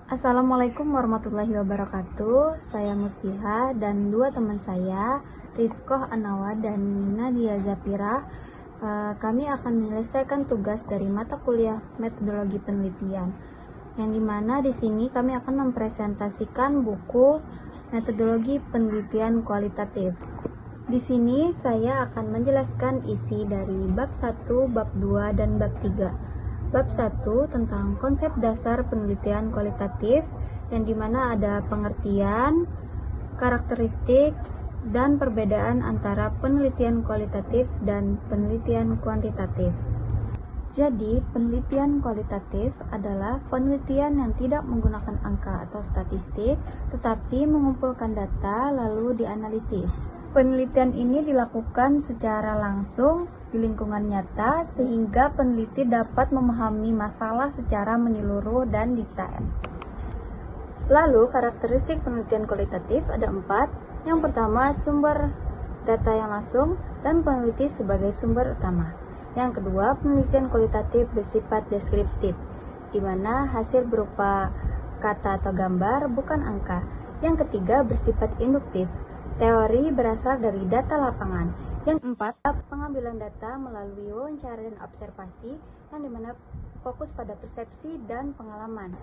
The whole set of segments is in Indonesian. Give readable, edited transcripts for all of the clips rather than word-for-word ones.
Assalamualaikum warahmatullahi wabarakatuh. Saya Musliha dan dua teman saya, Rifkoh Anawa dan Nadia Zafira. Kami akan menyelesaikan tugas dari mata kuliah metodologi penelitian. Yang dimana di sini kami akan mempresentasikan buku metodologi penelitian kualitatif. Di sini saya akan menjelaskan isi dari bab 1, bab 2, dan bab 3. Bab 1 tentang konsep dasar penelitian kualitatif, yang dimana ada pengertian, karakteristik, dan perbedaan antara penelitian kualitatif dan penelitian kuantitatif. Jadi, penelitian kualitatif adalah penelitian yang tidak menggunakan angka atau statistik, tetapi mengumpulkan data lalu dianalisis. Penelitian ini dilakukan secara langsung di lingkungan nyata sehingga peneliti dapat memahami masalah secara menyeluruh dan detail. Lalu, karakteristik penelitian kualitatif ada 4. Yang pertama, sumber data yang langsung dan peneliti sebagai sumber utama. Yang kedua, penelitian kualitatif bersifat deskriptif, di mana hasil berupa kata atau gambar, bukan angka. Yang ketiga, bersifat induktif. Teori berasal dari data lapangan. Yang keempat, pengambilan data melalui wawancara dan observasi, yang dimana fokus pada persepsi dan pengalaman.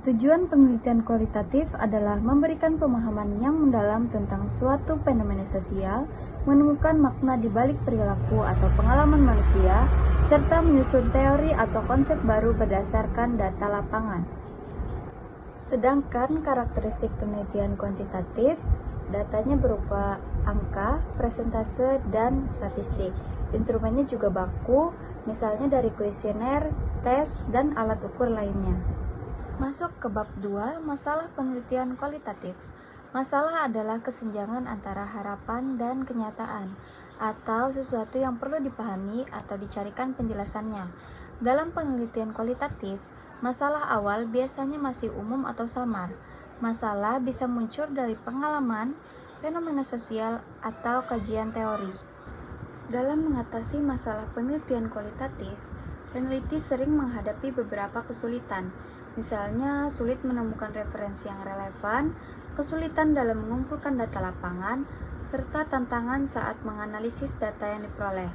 Tujuan penelitian kualitatif adalah memberikan pemahaman yang mendalam tentang suatu fenomena sosial, menemukan makna di balik perilaku atau pengalaman manusia, serta menyusun teori atau konsep baru berdasarkan data lapangan. Sedangkan karakteristik penelitian kuantitatif, datanya berupa angka, persentase, dan statistik. Instrumennya juga baku, misalnya dari kuesioner, tes, dan alat ukur lainnya. Masuk ke bab 2, masalah penelitian kualitatif. Masalah adalah kesenjangan antara harapan dan kenyataan, atau sesuatu yang perlu dipahami atau dicarikan penjelasannya. Dalam penelitian kualitatif, masalah awal biasanya masih umum atau samar. Masalah bisa muncul dari pengalaman, fenomena sosial, atau kajian teori. Dalam mengatasi masalah penelitian kualitatif, peneliti sering menghadapi beberapa kesulitan. Misalnya, sulit menemukan referensi yang relevan, kesulitan dalam mengumpulkan data lapangan, serta tantangan saat menganalisis data yang diperoleh.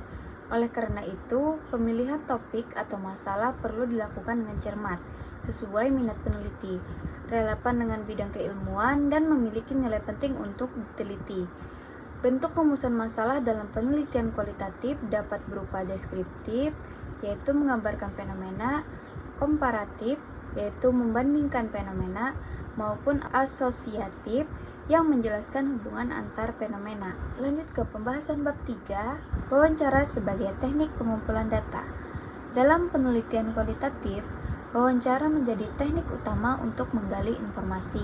Oleh karena itu, pemilihan topik atau masalah perlu dilakukan dengan cermat, sesuai minat peneliti, relevan dengan bidang keilmuan, dan memiliki nilai penting untuk diteliti. Bentuk rumusan masalah dalam penelitian kualitatif dapat berupa deskriptif, yaitu menggambarkan fenomena, komparatif, yaitu membandingkan fenomena, maupun asosiatif, yang menjelaskan hubungan antar fenomena. Lanjut ke pembahasan bab 3, wawancara sebagai teknik pengumpulan data. Dalam penelitian kualitatif, wawancara menjadi teknik utama untuk menggali informasi.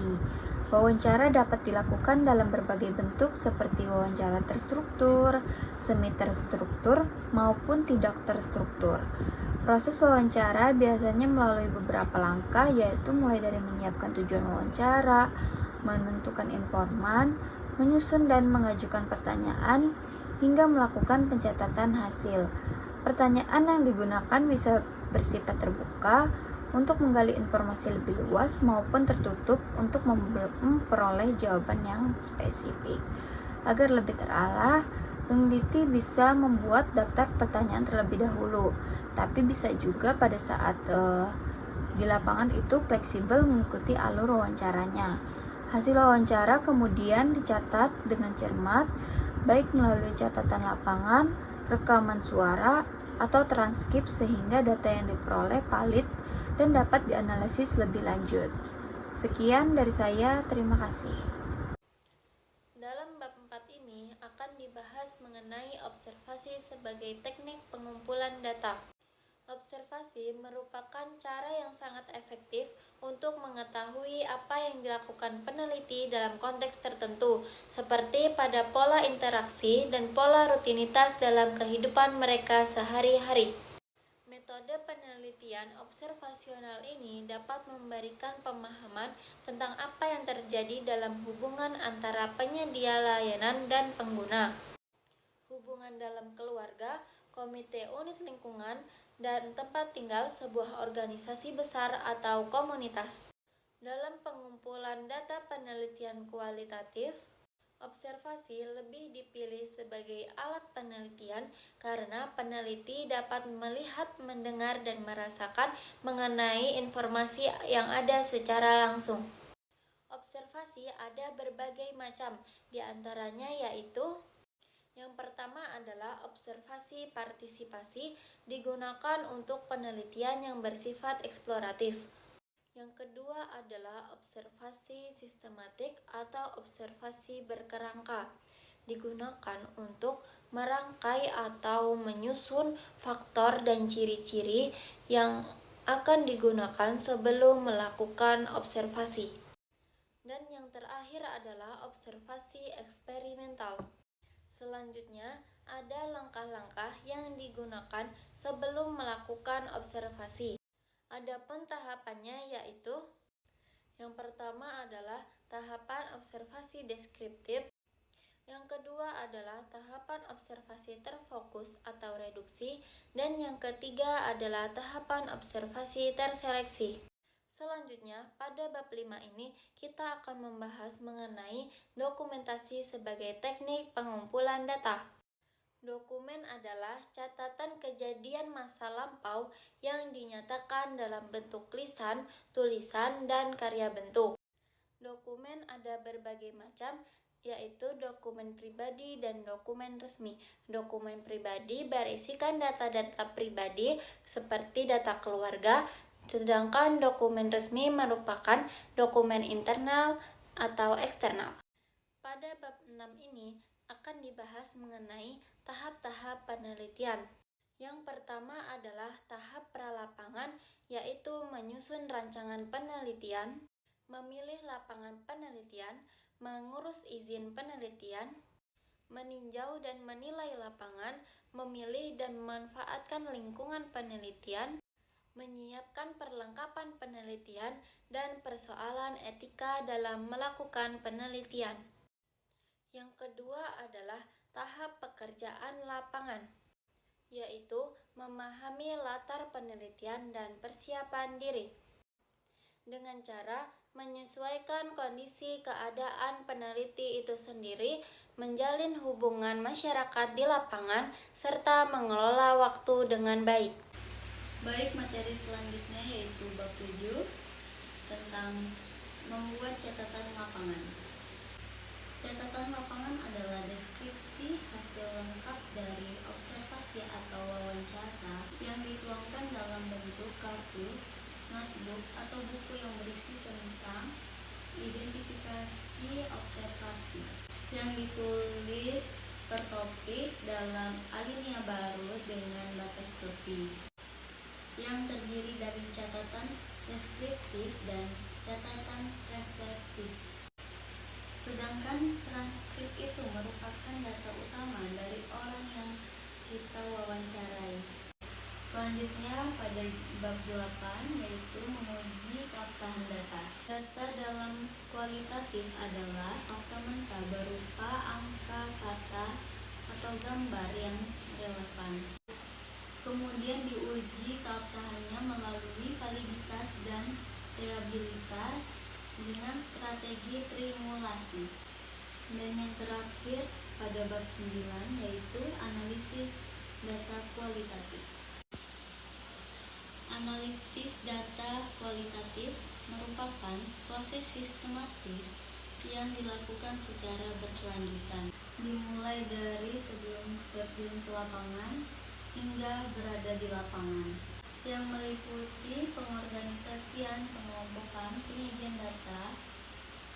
Wawancara dapat dilakukan dalam berbagai bentuk seperti wawancara terstruktur, semi terstruktur, maupun tidak terstruktur. Proses wawancara biasanya melalui beberapa langkah, yaitu mulai dari menyiapkan tujuan wawancara, menentukan informan, menyusun dan mengajukan pertanyaan, hingga melakukan pencatatan hasil. Pertanyaan yang digunakan bisa bersifat terbuka untuk menggali informasi lebih luas maupun tertutup untuk memperoleh jawaban yang spesifik. Agar lebih terarah, peneliti bisa membuat daftar pertanyaan terlebih dahulu, tapi bisa juga pada saat di lapangan itu fleksibel mengikuti alur wawancaranya. Hasil wawancara kemudian dicatat dengan cermat, baik melalui catatan lapangan, rekaman suara, atau transkrip sehingga data yang diperoleh valid dan dapat dianalisis lebih lanjut. Sekian dari saya, terima kasih. Dalam bab 4 ini akan dibahas mengenai observasi sebagai teknik pengumpulan data. Observasi merupakan cara yang sangat efektif untuk mengetahui apa yang dilakukan peneliti dalam konteks tertentu, seperti pada pola interaksi dan pola rutinitas dalam kehidupan mereka sehari-hari. Metode penelitian observasional ini dapat memberikan pemahaman tentang apa yang terjadi dalam hubungan antara penyedia layanan dan pengguna, hubungan dalam keluarga, komite unit lingkungan, dan tempat tinggal sebuah organisasi besar atau komunitas. Dalam pengumpulan data penelitian kualitatif, observasi lebih dipilih sebagai alat penelitian karena peneliti dapat melihat, mendengar, dan merasakan mengenai informasi yang ada secara langsung. Observasi ada berbagai macam, di antaranya yaitu yang pertama adalah observasi partisipasi, digunakan untuk penelitian yang bersifat eksploratif. Yang kedua adalah observasi sistematik atau observasi berkerangka, digunakan untuk merangkai atau menyusun faktor dan ciri-ciri yang akan digunakan sebelum melakukan observasi. Dan yang terakhir adalah observasi eksperimental. Selanjutnya, ada langkah-langkah yang digunakan sebelum melakukan observasi. Adapun tahapannya yaitu yang pertama adalah tahapan observasi deskriptif, yang kedua adalah tahapan observasi terfokus atau reduksi, dan yang ketiga adalah tahapan observasi terseleksi. Selanjutnya, pada bab 5 ini kita akan membahas mengenai dokumentasi sebagai teknik pengumpulan data. Dokumen adalah catatan kejadian masa lampau yang dinyatakan dalam bentuk lisan, tulisan, dan karya bentuk. Dokumen ada berbagai macam, yaitu dokumen pribadi dan dokumen resmi. Dokumen pribadi berisikan data-data pribadi seperti data keluarga, sedangkan dokumen resmi merupakan dokumen internal atau eksternal. Pada bab 6 ini akan dibahas mengenai tahap-tahap penelitian. Yang pertama adalah tahap pralapangan, yaitu menyusun rancangan penelitian, memilih lapangan penelitian, mengurus izin penelitian, meninjau dan menilai lapangan, memilih dan memanfaatkan lingkungan penelitian, menyiapkan perlengkapan penelitian, dan persoalan etika dalam melakukan penelitian. Yang kedua adalah tahap pekerjaan lapangan, yaitu memahami latar penelitian dan persiapan diri dengan cara menyesuaikan kondisi keadaan peneliti itu sendiri, menjalin hubungan masyarakat di lapangan, serta mengelola waktu dengan baik. Baik, materi selanjutnya yaitu bab 7 tentang membuat catatan lapangan. Catatan lapangan adalah deskripsi hasil lengkap dari observasi atau wawancara yang dituangkan dalam bentuk kartu, notebook, atau buku yang berisi tentang identifikasi observasi yang ditulis per topik dalam alinea baru dengan batas tepi, yang terdiri dari catatan deskriptif dan catatan reflektif. Sedangkan transkrip itu merupakan data utama dari orang yang kita wawancarai. Selanjutnya pada bab 8 yaitu menguji keabsahan data. Data dalam kualitatif adalah fakta-fakta berupa angka, kata, atau gambar yang relevan. Kemudian diuji keabsahannya melalui validitas dan reliabilitas dengan strategi trimulasi. Dan yang terakhir pada bab 9 yaitu analisis data kualitatif. Analisis data kualitatif merupakan proses sistematis yang dilakukan secara berkelanjutan, dimulai dari sebelum terjun ke lapangan hingga berada di lapangan, yang meliputi pengorganisasian, pengumpulan, penyajian data,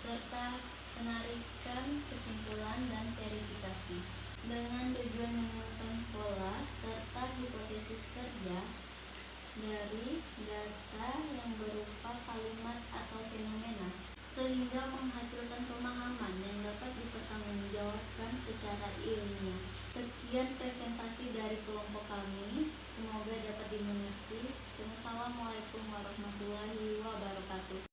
serta penarikan kesimpulan dan verifikasi, dengan tujuan menemukan pola serta hipotesis kerja dari data yang berupa kalimat atau fenomena, sehingga menghasilkan pemahaman yang dapat dipertanggungjawabkan secara ilmiah. Sekian presentasi dari kelompok kami, semoga dapat dimengerti. Wassalamualaikum warahmatullahi wabarakatuh.